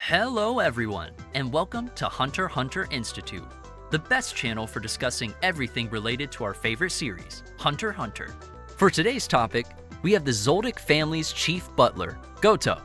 Hello everyone, and welcome to Hunter Hunter Institute, the best channel for discussing everything related to our favorite series, Hunter Hunter. For today's topic, we have the Zoldyck family's chief butler, Goto.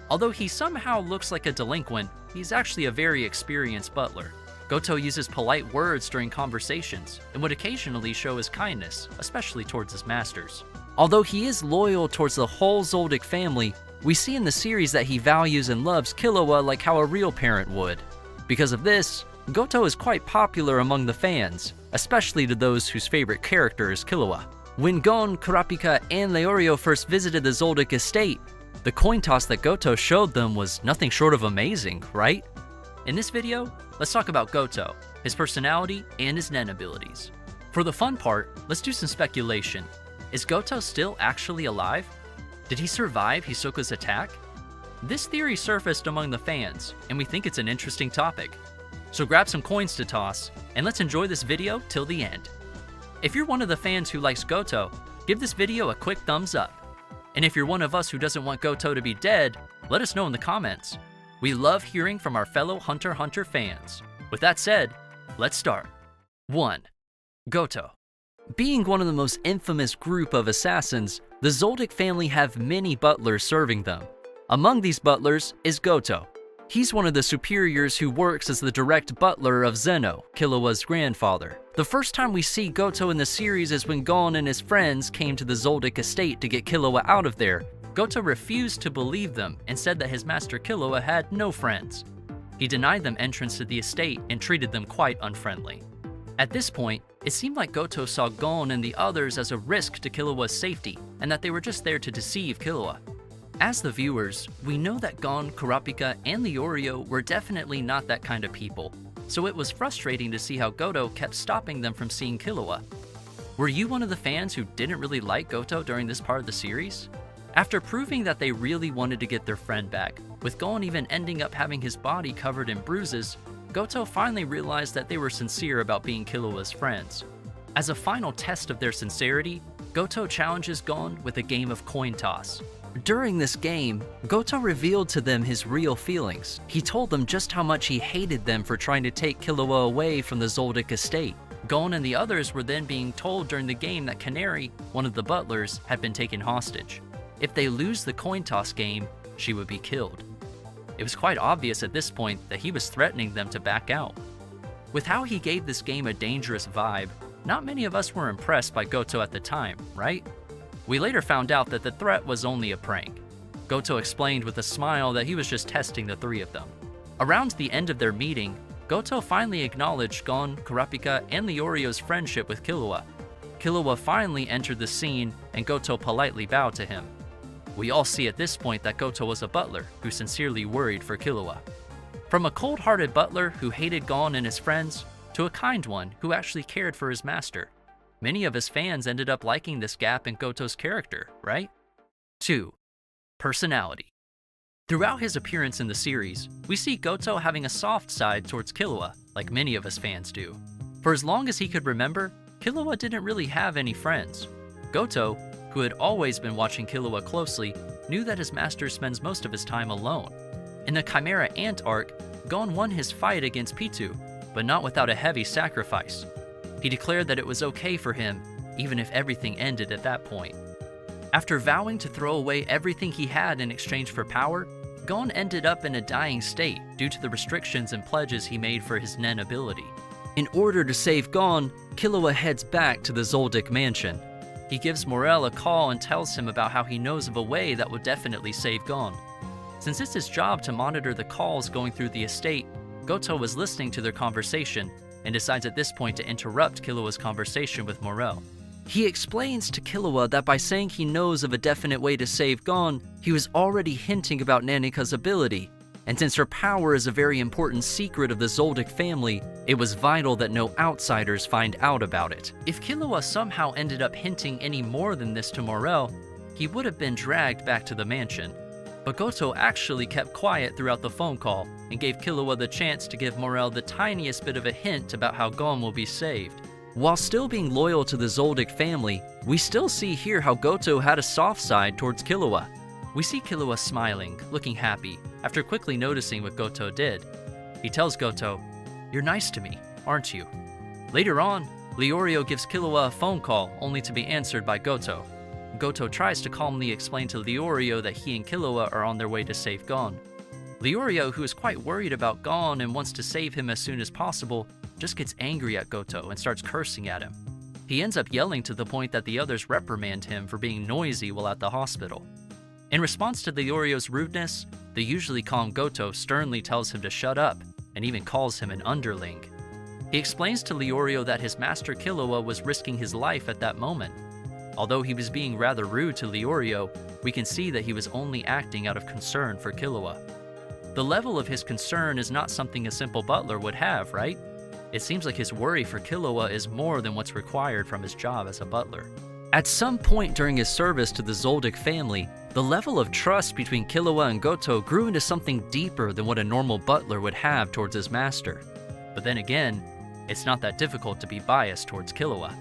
Although he somehow looks like a delinquent, he's actually a very experienced butler. Goto uses polite words during conversations and would occasionally show his kindness, especially towards his masters. Although he is loyal towards the whole Zoldyck family, we see in the series that he values and loves Killua like how a real parent would. Because of this, Goto is quite popular among the fans, especially to those whose favorite character is Killua. When Gon, Kurapika, and Leorio first visited the Zoldyck estate, the coin toss that Goto showed them was nothing short of amazing, right? In this video, let's talk about Goto, his personality, and his nen abilities. For the fun part, let's do some speculation. Is Goto still actually alive? Did he survive Hisoka's attack? This theory surfaced among the fans, and we think it's an interesting topic. So grab some coins to toss, and let's enjoy this video till the end. If you're one of the fans who likes Goto, give this video a quick thumbs up. And if you're one of us who doesn't want Goto to be dead, let us know in the comments. We love hearing from our fellow Hunter Hunter fans. With that said, let's start. 1. Goto. Being one of the most infamous group of assassins, the Zoldyck family have many butlers serving them. Among these butlers is Goto. He's one of the superiors who works as the direct butler of Zeno, Killua's grandfather. The first time we see Goto in the series is when Gon and his friends came to the Zoldyck estate to get Killua out of there. Goto refused to believe them and said that his master Killua had no friends. He denied them entrance to the estate and treated them quite unfriendly. At this point, it seemed like Goto saw Gon and the others as a risk to Killua's safety, and that they were just there to deceive Killua. As the viewers, we know that Gon, Kurapika, and Leorio were definitely not that kind of people, so it was frustrating to see how Goto kept stopping them from seeing Killua. Were you one of the fans who didn't really like Goto during this part of the series? After proving that they really wanted to get their friend back, with Gon even ending up having his body covered in bruises, Goto finally realized that they were sincere about being Killua's friends. As a final test of their sincerity, Goto challenges Gon with a game of coin toss. During this game, Goto revealed to them his real feelings. He told them just how much he hated them for trying to take Killua away from the Zoldyck estate. Gon and the others were then being told during the game that Canary, one of the butlers, had been taken hostage. If they lose the coin toss game, she would be killed. It was quite obvious at this point that he was threatening them to back out. With how he gave this game a dangerous vibe, not many of us were impressed by Goto at the time, right? We later found out that the threat was only a prank. Goto explained with a smile that he was just testing the three of them. Around the end of their meeting, Goto finally acknowledged Gon, Kurapika, and Leorio's friendship with Killua. Killua finally entered the scene, and Goto politely bowed to him. We all see at this point that Goto was a butler who sincerely worried for Killua. From a cold-hearted butler who hated Gon and his friends, to a kind one who actually cared for his master. Many of his fans ended up liking this gap in Goto's character, right? 2. Personality. Throughout his appearance in the series, we see Goto having a soft side towards Killua, like many of his fans do. For as long as he could remember, Killua didn't really have any friends. Goto, who had always been watching Killua closely, knew that his master spends most of his time alone. In the Chimera Ant arc, Gon won his fight against Pitu, but not without a heavy sacrifice. He declared that it was okay for him, even if everything ended at that point. After vowing to throw away everything he had in exchange for power, Gon ended up in a dying state due to the restrictions and pledges he made for his nen ability. In order to save Gon, Killua heads back to the Zoldyck mansion. He gives Morel a call and tells him about how he knows of a way that would definitely save Gon. Since it's his job to monitor the calls going through the estate, Goto was listening to their conversation and decides at this point to interrupt Killua's conversation with Morel. He explains to Killua that by saying he knows of a definite way to save Gon, he was already hinting about Nanika's ability, and since her power is a very important secret of the Zoldyck family, it was vital that no outsiders find out about it. If Killua somehow ended up hinting any more than this to Morel, he would have been dragged back to the mansion. But Goto actually kept quiet throughout the phone call and gave Killua the chance to give Morel the tiniest bit of a hint about how Gon will be saved. While still being loyal to the Zoldyck family, we still see here how Goto had a soft side towards Killua. We see Killua smiling, looking happy, after quickly noticing what Goto did. He tells Goto, "You're nice to me, aren't you?" Later on, Leorio gives Killua a phone call only to be answered by Goto. Goto tries to calmly explain to Leorio that he and Killua are on their way to save Gon. Leorio, who is quite worried about Gon and wants to save him as soon as possible, just gets angry at Goto and starts cursing at him. He ends up yelling to the point that the others reprimand him for being noisy while at the hospital. In response to Leorio's rudeness, the usually calm Goto sternly tells him to shut up and even calls him an underling. He explains to Leorio that his master Killua was risking his life at that moment. Although he was being rather rude to Leorio, we can see that he was only acting out of concern for Killua. The level of his concern is not something a simple butler would have, right? It seems like his worry for Killua is more than what's required from his job as a butler. At some point during his service to the Zoldyck family, the level of trust between Killua and Goto grew into something deeper than what a normal butler would have towards his master. But then again, it's not that difficult to be biased towards Killua.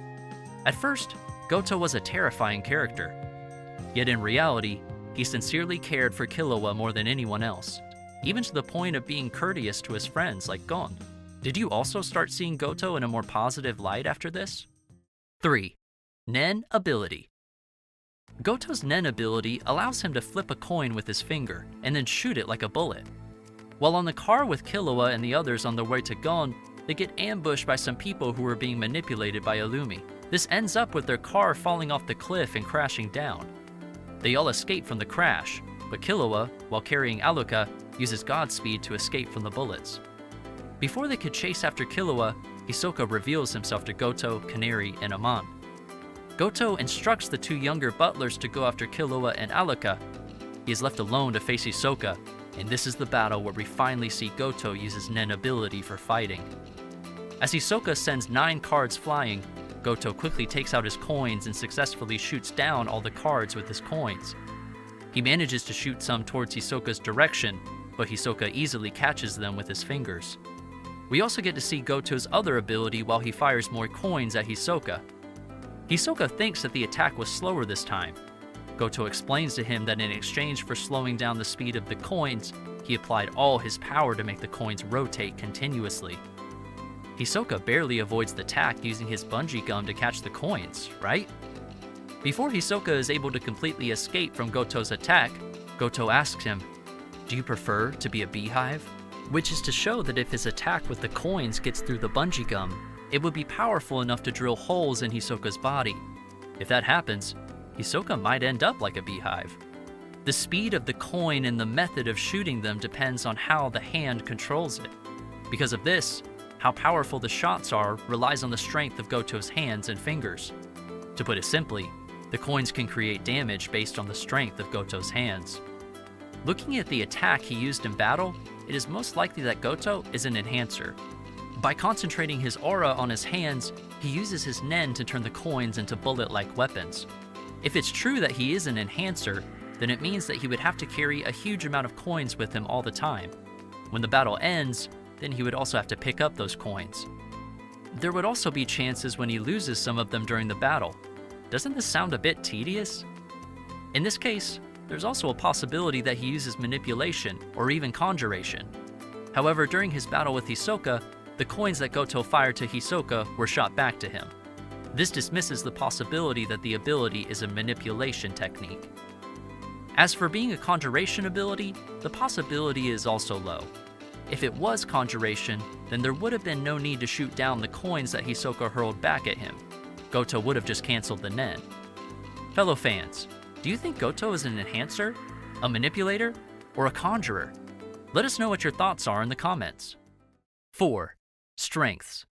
At first, Goto was a terrifying character. Yet in reality, he sincerely cared for Killua more than anyone else, even to the point of being courteous to his friends like Gon. Did you also start seeing Goto in a more positive light after this? 3. Nen ability. Goto's Nen ability allows him to flip a coin with his finger and then shoot it like a bullet. While on the car with Killua and the others on their way to Gon, they get ambushed by some people who are being manipulated by Illumi. This ends up with their car falling off the cliff and crashing down. They all escape from the crash, but Killua, while carrying Aluka, uses Godspeed to escape from the bullets. Before they could chase after Killua, Hisoka reveals himself to Goto, Canary, and Amon. Goto instructs the two younger butlers to go after Killua and Aluka. He is left alone to face Hisoka, and this is the battle where we finally see Goto use his Nen ability for fighting. As Hisoka sends 9 cards flying, Goto quickly takes out his coins and successfully shoots down all the cards with his coins. He manages to shoot some towards Hisoka's direction, but Hisoka easily catches them with his fingers. We also get to see Goto's other ability while he fires more coins at Hisoka. Hisoka thinks that the attack was slower this time. Goto explains to him that in exchange for slowing down the speed of the coins, he applied all his power to make the coins rotate continuously. Hisoka barely avoids the attack using his bungee gum to catch the coins, right? Before Hisoka is able to completely escape from Goto's attack, Goto asks him, "Do you prefer to be a beehive?" Which is to show that if his attack with the coins gets through the bungee gum, it would be powerful enough to drill holes in Hisoka's body. If that happens, Hisoka might end up like a beehive. The speed of the coin and the method of shooting them depends on how the hand controls it. Because of this, how powerful the shots are relies on the strength of Goto's hands and fingers. To put it simply, the coins can create damage based on the strength of Goto's hands. Looking at the attack he used in battle, it is most likely that Goto is an enhancer. By concentrating his aura on his hands, he uses his Nen to turn the coins into bullet-like weapons. If it's true that he is an enhancer, then it means that he would have to carry a huge amount of coins with him all the time. When the battle ends, then he would also have to pick up those coins. There would also be chances when he loses some of them during the battle. Doesn't this sound a bit tedious? In this case, there's also a possibility that he uses manipulation or even conjuration. However, during his battle with Hisoka, the coins that Goto fired to Hisoka were shot back to him. This dismisses the possibility that the ability is a manipulation technique. As for being a conjuration ability, the possibility is also low. If it was conjuration, then there would have been no need to shoot down the coins that Hisoka hurled back at him. Goto would have just canceled the Nen. Fellow fans, do you think Goto is an enhancer, a manipulator, or a conjurer? Let us know what your thoughts are in the comments. 4. Strengths.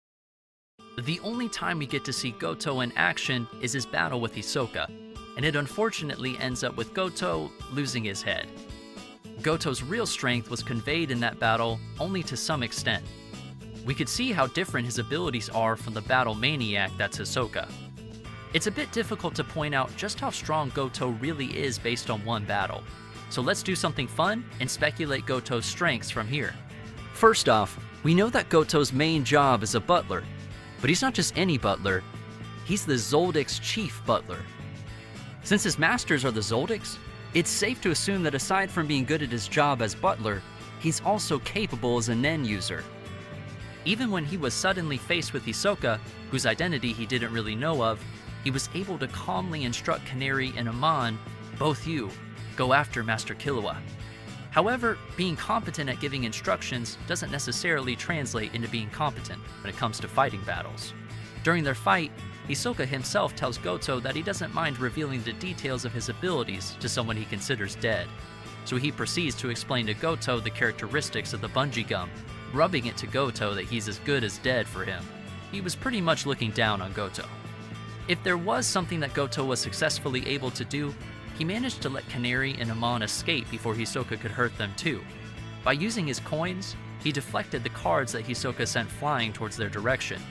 The only time we get to see Goto in action is his battle with Hisoka, and it unfortunately ends up with Goto losing his head. Goto's real strength was conveyed in that battle only to some extent. We could see how different his abilities are from the battle maniac that's Hisoka. It's a bit difficult to point out just how strong Goto really is based on one battle. So let's do something fun and speculate Goto's strengths from here. First off, we know that Goto's main job is a butler, but he's not just any butler, he's the Zoldyck's chief butler. Since his masters are the Zoldycks, It's safe to assume that aside from being good at his job as butler, he's also capable as a nen user. Even when he was suddenly faced with Hisoka, whose identity he didn't really know of, he was able to calmly instruct Canary and Amon, both you, go after Master Killua. However, being competent at giving instructions doesn't necessarily translate into being competent when it comes to fighting battles. During their fight, Hisoka himself tells Goto that he doesn't mind revealing the details of his abilities to someone he considers dead. So he proceeds to explain to Goto the characteristics of the bungee gum, rubbing it to Goto that he's as good as dead for him. He was pretty much looking down on Goto. If there was something that Goto was successfully able to do, he managed to let Canary and Amon escape before Hisoka could hurt them too. By using his coins, he deflected the cards that Hisoka sent flying towards their direction.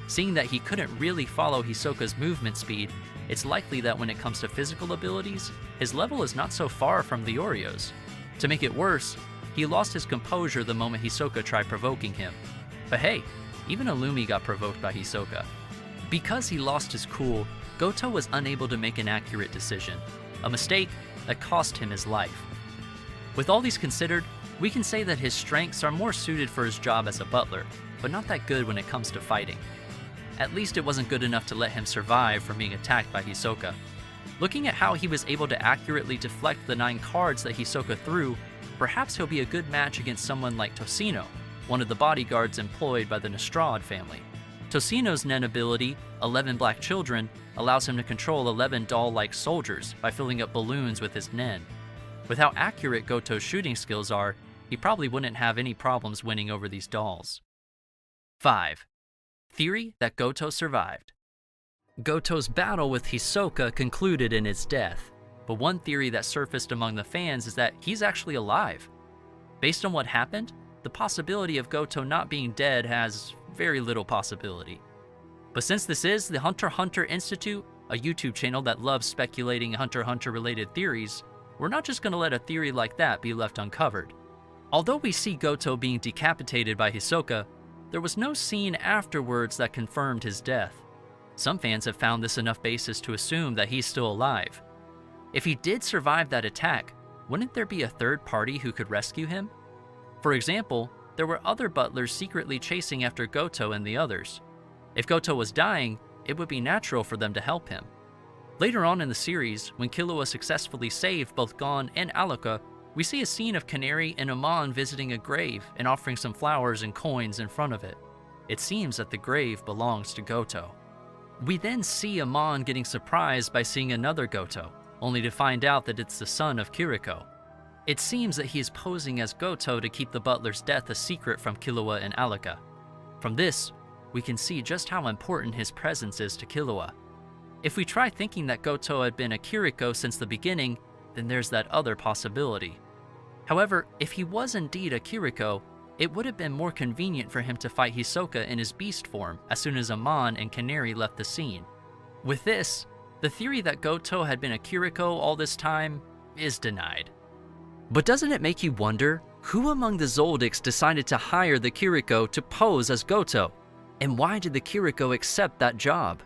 Seeing that he couldn't really follow Hisoka's movement speed, it's likely that when it comes to physical abilities, his level is not so far from Leorio's. To make it worse, he lost his composure the moment Hisoka tried provoking him. But hey, even Illumi got provoked by Hisoka. Because he lost his cool, Goto was unable to make an accurate decision, a mistake that cost him his life. With all these considered, we can say that his strengths are more suited for his job as a butler, but not that good when it comes to fighting. At least it wasn't good enough to let him survive from being attacked by Hisoka. Looking at how he was able to accurately deflect the 9 cards that Hisoka threw, perhaps he'll be a good match against someone like Toshino, one of the bodyguards employed by the Nostrad family. Toshino's nen ability, 11 Black Children, allows him to control 11 doll-like soldiers by filling up balloons with his nen. With how accurate Goto's shooting skills are, he probably wouldn't have any problems winning over these dolls. 5. Theory that Goto survived. Goto's battle with Hisoka concluded in his death, but one theory that surfaced among the fans is that he's actually alive. Based on what happened, the possibility of Goto not being dead has very little possibility. But since this is the Hunter x Hunter Institute, a YouTube channel that loves speculating Hunter x Hunter related theories, we're not just going to let a theory like that be left uncovered. Although we see Goto being decapitated by Hisoka, there was no scene afterwards that confirmed his death. Some fans have found this enough basis to assume that he's still alive. If he did survive that attack, wouldn't there be a third party who could rescue him? For example, there were other butlers secretly chasing after Goto and the others. If Goto was dying, it would be natural for them to help him. Later on in the series, when Killua successfully saved both Gon and Alaka, we see a scene of Canary and Amon visiting a grave and offering some flowers and coins in front of it. It seems that the grave belongs to Goto. We then see Amon getting surprised by seeing another Goto, only to find out that it's the son of Kiriko. It seems that he is posing as Goto to keep the butler's death a secret from Killua and Alaka. From this, we can see just how important his presence is to Killua. If we try thinking that Goto had been a Kiriko since the beginning, then there's that other possibility. However, if he was indeed a Kiriko, it would have been more convenient for him to fight Hisoka in his beast form as soon as Amon and Canary left the scene. With this, the theory that Goto had been a Kiriko all this time is denied. But doesn't it make you wonder who among the Zoldicks decided to hire the Kiriko to pose as Goto? And why did the Kiriko accept that job?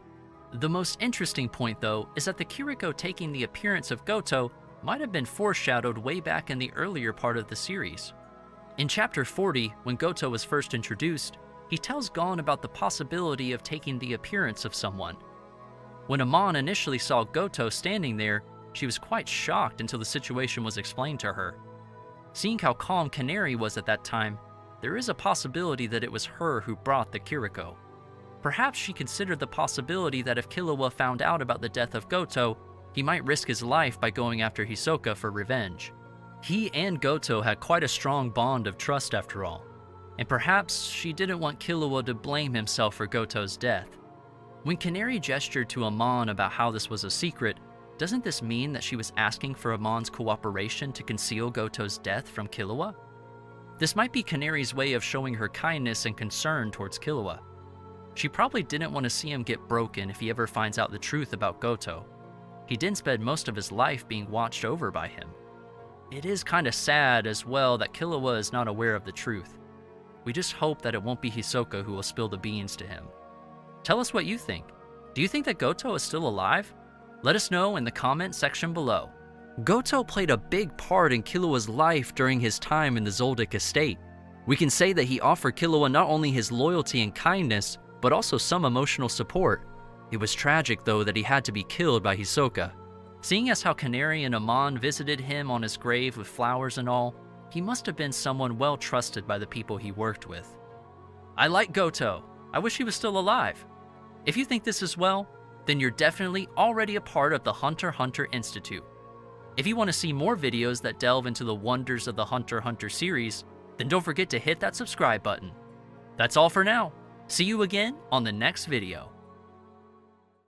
The most interesting point, though, is that the Kiriko taking the appearance of Goto might have been foreshadowed way back in the earlier part of the series. In Chapter 40, when Goto was first introduced, he tells Gon about the possibility of taking the appearance of someone. When Amon initially saw Goto standing there, she was quite shocked until the situation was explained to her. Seeing how calm Canary was at that time, there is a possibility that it was her who brought the Kiriko. Perhaps she considered the possibility that if Killua found out about the death of Goto, he might risk his life by going after Hisoka for revenge. He and Goto had quite a strong bond of trust after all, and perhaps she didn't want Killua to blame himself for Goto's death. When Canary gestured to Amon about how this was a secret, doesn't this mean that she was asking for Amon's cooperation to conceal Goto's death from Killua? This might be Canary's way of showing her kindness and concern towards Killua. She probably didn't want to see him get broken if he ever finds out the truth about Goto. He didn't spend most of his life being watched over by him. It is kinda sad as well that Killua is not aware of the truth. We just hope that it won't be Hisoka who will spill the beans to him. Tell us what you think. Do you think that Goto is still alive? Let us know in the comment section below. Goto played a big part in Killua's life during his time in the Zoldyck estate. We can say that he offered Killua not only his loyalty and kindness, but also some emotional support. It was tragic though that he had to be killed by Hisoka. Seeing as how Canary and Amon visited him on his grave with flowers and all, he must have been someone well trusted by the people he worked with. I like Goto. I wish he was still alive. If you think this as well, then you're definitely already a part of the Hunter x Hunter Institute. If you want to see more videos that delve into the wonders of the Hunter x Hunter series, then don't forget to hit that subscribe button. That's all for now. See you again on the next video.